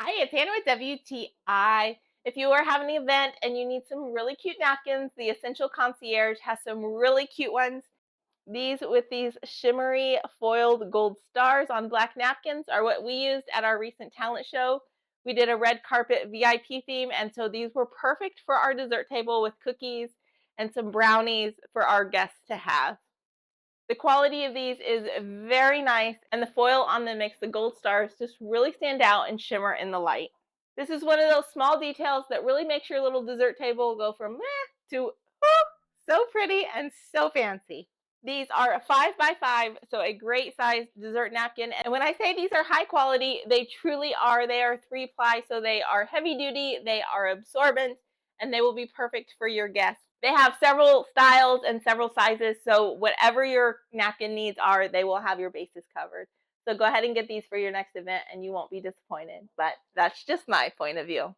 Hi, it's Hannah with WTI. If you are having an event and you need some really cute napkins, the Essential Concierge has some really cute ones. These with these shimmery foiled gold stars on black napkins are what we used at our recent talent show. We did a red carpet VIP theme, and so these were perfect for our dessert table with cookies and some brownies for our guests to have. The quality of these is very nice, and the foil on them makes the gold stars just really stand out and shimmer in the light. This is one of those small details that really makes your little dessert table go from meh to oh, so pretty and so fancy. These are a 5 by 5, so a great sized dessert napkin. And when I say these are high quality, they truly are. They are 3 ply, so they are heavy duty, they are absorbent, and they will be perfect for your guests. They have several styles and several sizes, so whatever your napkin needs are, they will have your bases covered. So go ahead and get these for your next event and you won't be disappointed. But that's just my point of view.